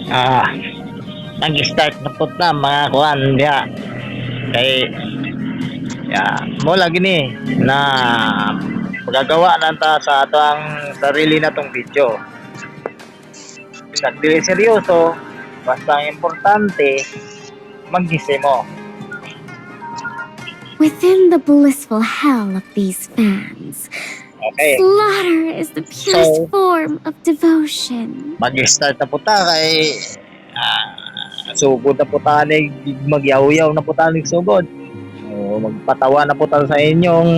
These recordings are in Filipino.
ah nag-start na po na mga kuan diya kay ya mo lagi ni na magagawa na ta sa atong sarili na tong video. Bisag dili seryoso, basta ang importante magising mo. Within the blissful hell of these fans, Okay. slaughter is the purest form of devotion. Mag-start na po ta kay sugod na po ta magyaw-yaw na po ta sugod. O magpatawa na po ta sa inyong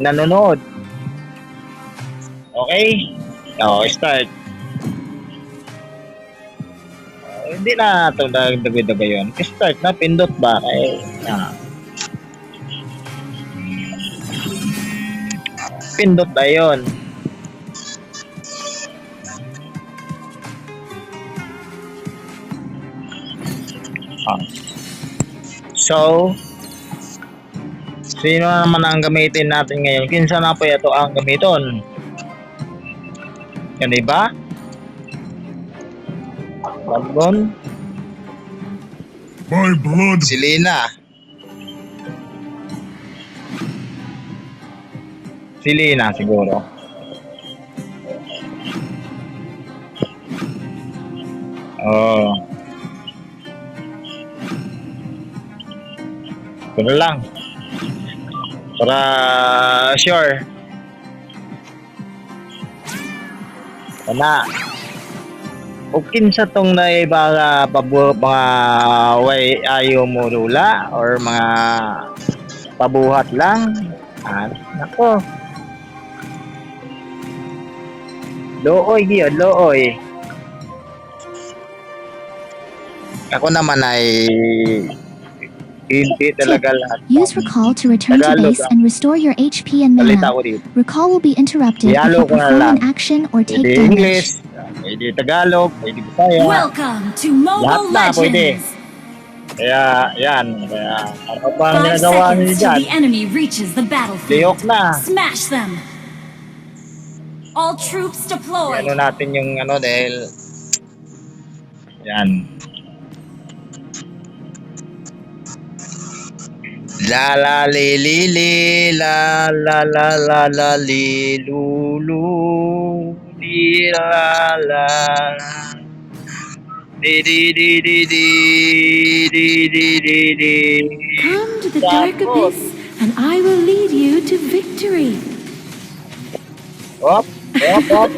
nanonood. Okay? O, start. Hindi na ito dagdag-dagayon. Start na, pindot ba? Kay, pindot na yun. So, sino naman ang gamitin natin ngayon? Kinsa na po ito ang gamiton? Yan diba? Bagon? My blood. Si Lina. Si Lina siguro. Oh. Pero lang. Para sure. Kana. O kinsa tong naiba mga way ayo mo lula or mga pabuhat lang. Nako. Looy gyud, looy. Ako naman ay hindi talaga lahat. Use recall to return to base and restore your HP and Salita mana. ko dito. Recall will be interrupted if Yalo you ko na perform lang. an action or take Pwede damage. English, pwede Tagalog, pwede Bisaya. Welcome to Lahat Mobile na pwede. Legends. Kaya yan, kaya ano pa ang 5 ginagawa niyo seconds till dyan? the enemy reaches the battlefield. Liyok na. Smash them. All troops deployed. Ano natin yung ano dahil yan. La la li li li la la la la la li lu lu li la la di di di di di di di di di. Come to the dark abyss, and I will lead you to victory. Op, op, op.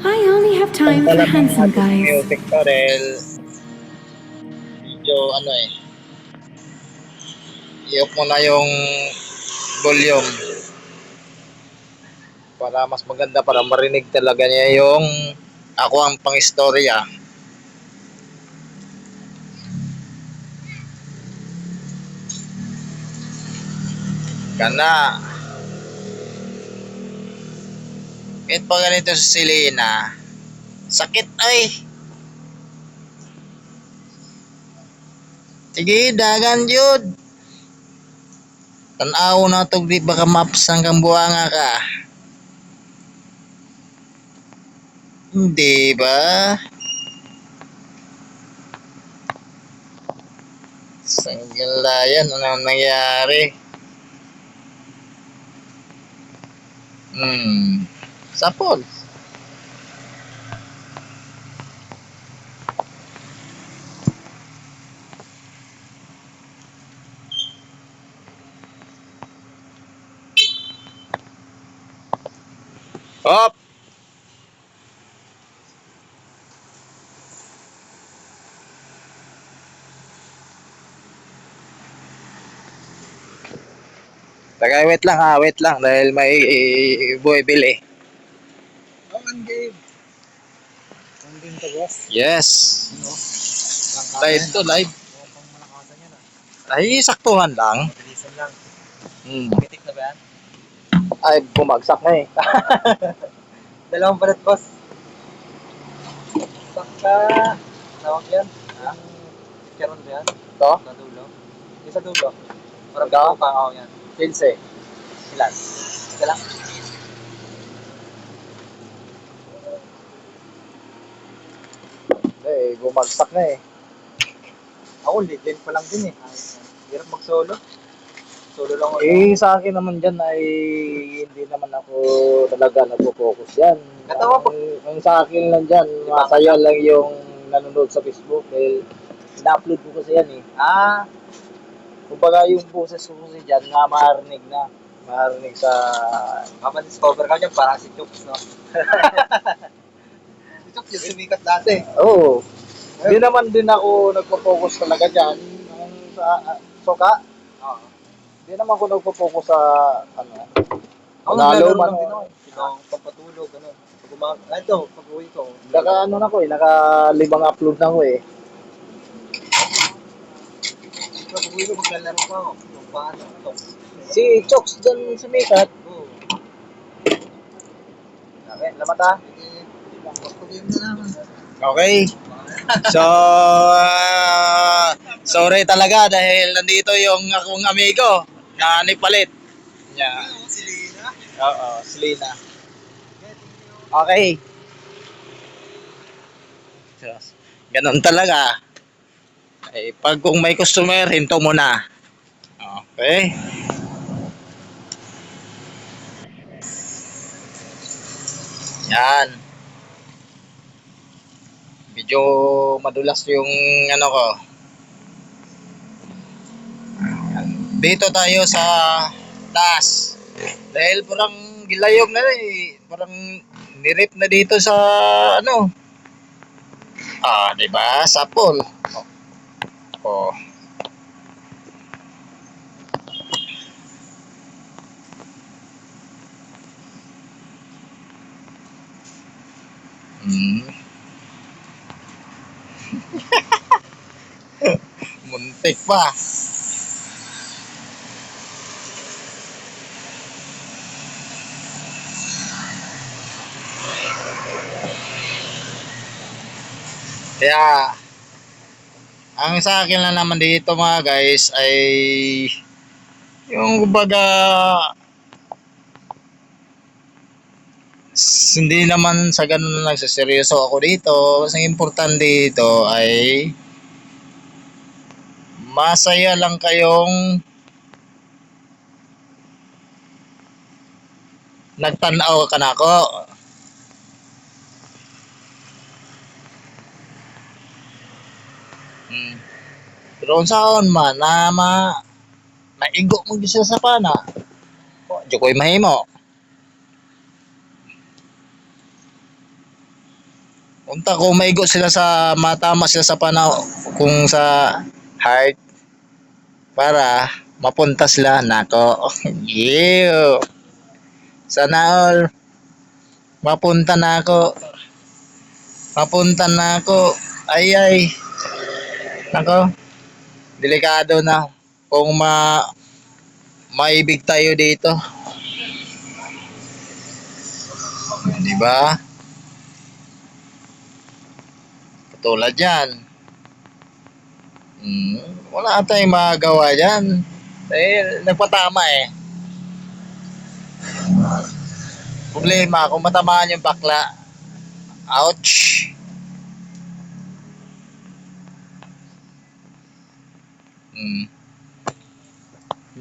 I only have time for handsome guys. Music pa dahil medyo ano i-off mo na yung volume para mas maganda, para marinig talaga niya yung ako ang pang-istorya. Kana kahit pa ganito si Selena, sakit ay. Sige, dagan yun. Tanaw na ito, di baka mapsang kang buwanga ka. Hindi ba? Sanggalayan, ano nangyari? Sapol. Op. Tagay, wait lang dahil may boy bili. Game. Game to boss. Yes. Live to live. Ay, saktuhan lang. Bilisan lang. Pitik na ba yan? Ay, bumagsak na eh. Dalawang palit boss. Sakta. Tawag yan. Ha? Keron ba yan? Ito? Sa dulo. Yung sa dulo. Parang Ito? pa ako yan. 15. Ilan? Isa lang. Eh, bumagsak na eh. Ako, lead pa lang din eh. Hirap mag-solo. Solo lang ako. Eh, sa akin naman dyan ay hindi naman ako talaga nagpo-focus dyan. Katawa po. Ang sa akin lang dyan, masaya lang yung nanonood sa Facebook. Dahil ina-upload ko kasi yan eh. Ah, Kumbaga yung boses ko kasi dyan, na marinig na. Marinig sa... mama-discover ka dyan, parang si Chooks, no? Si Chooks yung sumikat dati. Oo. Hindi naman din ako nagpo-focus talaga dyan. Ang sa soka, Oo. hindi naman ako nagpo-focus sa ano. Ako Panalo naglalaro man lang din o- ako. Yung pampatulog, ano. Ito, pag-uwi ko. Naka ano na ko eh, naka 5 upload na ko eh. Pag-uwi ko, maglalaro pa ako. Yung paano, ito. Si Chokes dyan sumikat. Oo. Okay, lamat ha. Pag-game na naman. Okay. So, sorry talaga dahil nandito yung akong amigo na nipalit. Yeah. Si Lina. Oo, Selena. Okay. So, ganun talaga. Eh, pag kung may customer, hinto mo na. Okay. Yan. Medyo madulas yung ano ko. Dito tayo sa taas. Dahil parang gilayog na eh. Parang nirip na dito sa ano. Ah, di ba? Sapol. Oh. Hmm. Muntik pa. Kaya ang sa akin lang naman dito mga guys ay yung kumbaga hindi naman sa ganun na nagsaseryoso ako dito. Mas ang importante dito ay masaya lang kayong nagtanaw ka na ako. Pero kung saan man na naigo mo gisa sa pana. Di ko'y mahimo. Unta ko maigo sila sa matama sila sa pana kung sa heart para mapunta sila nako. Yeah. Sana all mapunta na ako. Mapunta na ako. Ay ay. Nako. Delikado na kung maibig tayo dito. Di ba? Katulad yan. Wala tayong magagawa dyan. Dahil nagpatama eh. Problema kung matamaan yung bakla. Ouch.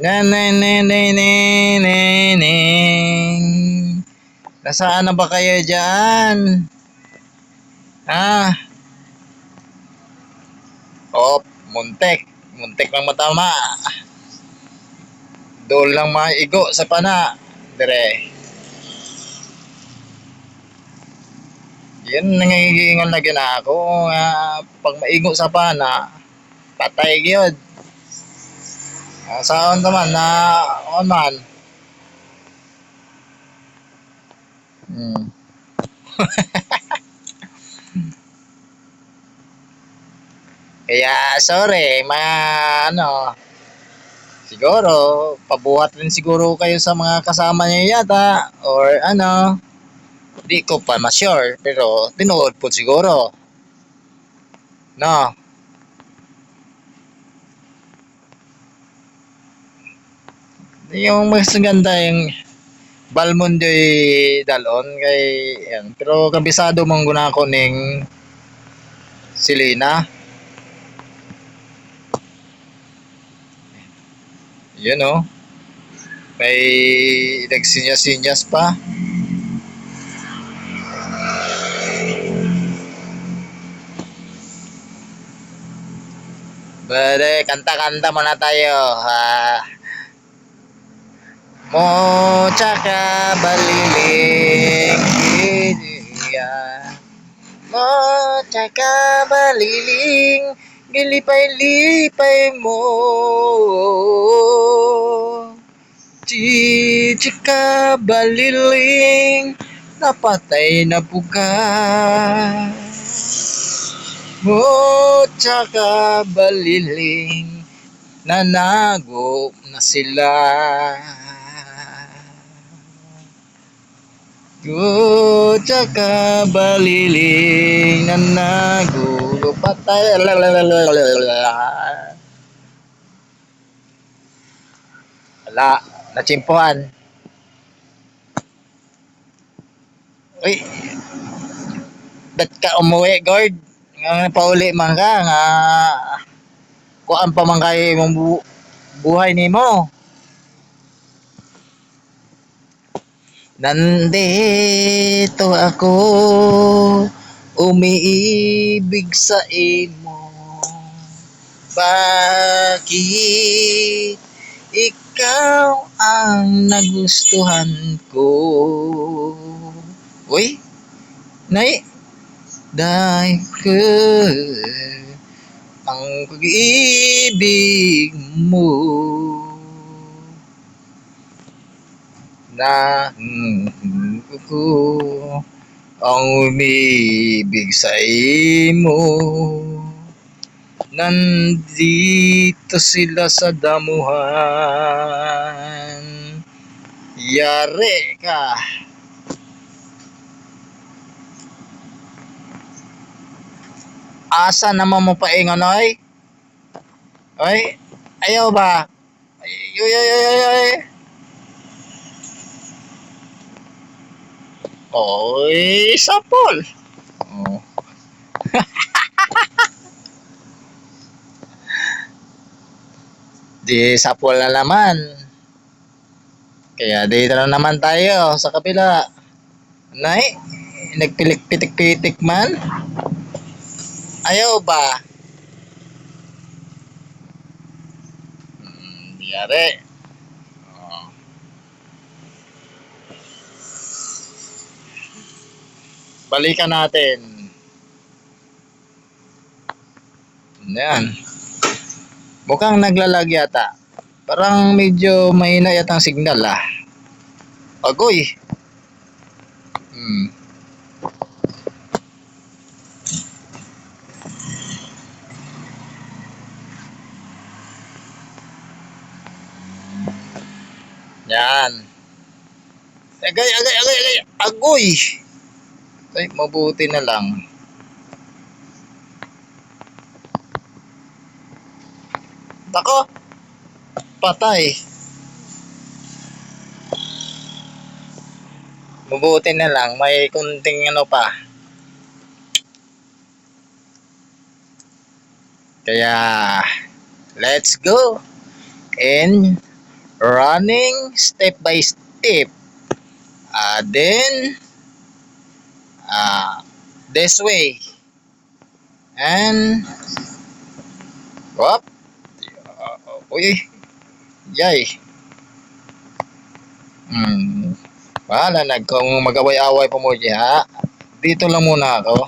Na na na na na na na. Nasaan na ba kayo dyan? Ah. Oh, muntik. Muntik ng matama. Dol lang maigo sa pana. Dire. Yan nangingingal na ginako nga pag maigo sa pana, patay gyud. Saan naman na on man. Kaya sorry, ano, siguro pabuhat rin siguro kayo sa mga kasama niyo yata or ano, di ko pa ma-sure pero tinuod po siguro. No. Yung mas ganda yung Balmondoy dalon kay yan. Pero kabisado mong guna ko ning Silina. Yun oh. May nagsinyas-sinyas pa. Pwede, kanta-kanta muna tayo. Mo tsaka baliling iya. Mo tsaka baliling gilipay-lipay mo. Tsaka baliling napatay na bukas. Mo tsaka baliling nanago na sila. Go tsaka baliling nanago patay. Wala, natsimpuhan. Uy, ba't ka umuwi, guard? Nga pauli man ka, nga kuan pa man kayo mong buhay nimo. Nandito ako, umiibig sa imo. Bakit ikaw ang nagustuhan ko? Uy, nay, dahil ko ang pag-ibig mo na ko ang umibig sa imo. Nandito sila sa damuhan. Yari ka. Asa naman mo paingon, oy? Oy, ayaw ba? Ay, ay, ay, ay, ay. Oy, sapol. Oh. Di sapol na naman. Kaya dito na naman tayo sa kapila. Nay, nagpilik-pitik-pitik man. Ayaw ba? Diyari. Oh. Balikan natin. Yan. Mukhang naglalag yata. Parang medyo mahina yata ang signal ah. Agoy. Yan. Agay, agay, agay, agay. Agoy. Ay, mabuti na lang. Tako. Patay. Mabuti na lang. May kunting ano pa. Kaya, let's go. And running step by step. Then this way. And whoop. Uy. Yay. Wala na kung mag-away-away pa mo diha. Dito lang muna ako.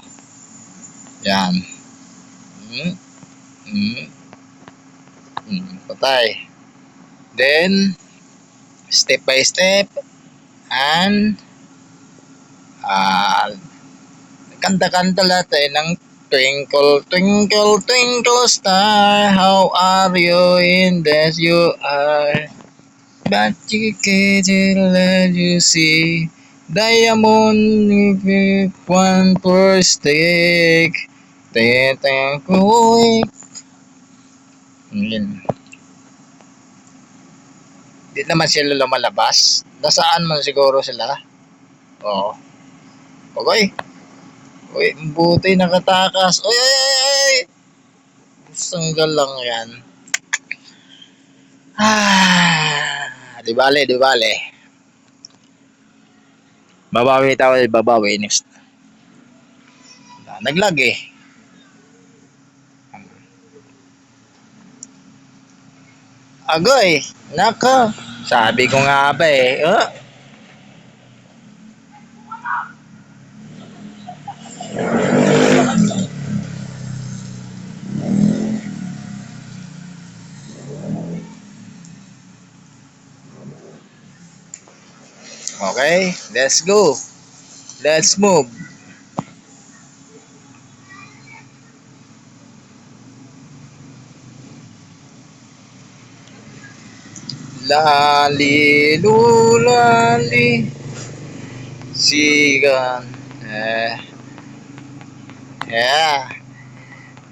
Yan. Patay. Then step by step and kanta-kanta lahat ng Twinkle, twinkle, twinkle star, how are you in this you are? But you can't let you see diamond with one per stick. Yun. Di naman sila lumalabas. Nasaan man siguro sila? Oo. Okay. Uy, buti nakatakas. Uy, ay, ay, ay! Sanggal lang yan. Di bale, di bale. Babawi tayo, babawi. Next. Naglag eh. Agoy, naka. Sabi ko nga ba eh. Okay, let's go. Let's move. Lali lulali sigan yeah.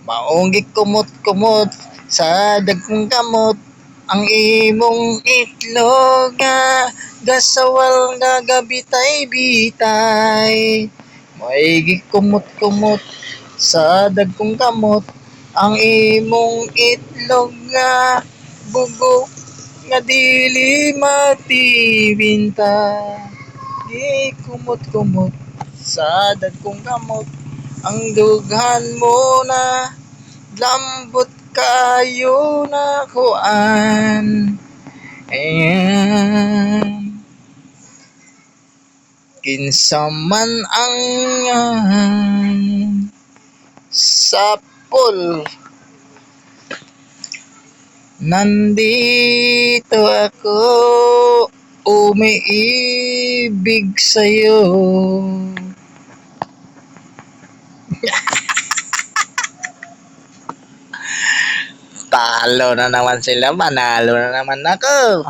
Maunggik kumot-kumot sa dagkong kamot ang imong itlog nga gasawal nga gabitay-bitay. Maigi kumot-kumot sa dagkong kamot ang imong itlog nga bugo nga dili matibinta. Di kumot-kumot sa dagkong kamot ang dughan mo na lambot kayo na kuan. Ayan. Kinsa man ang sapol, nandito ako umiibig sa'yo. Talo na naman sila, manalo na naman ako.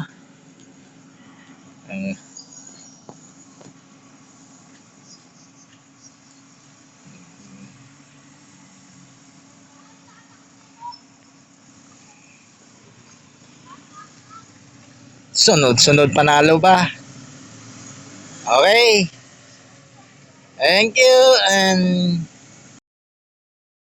Sunod-sunod panalo ba? Okay. Thank you and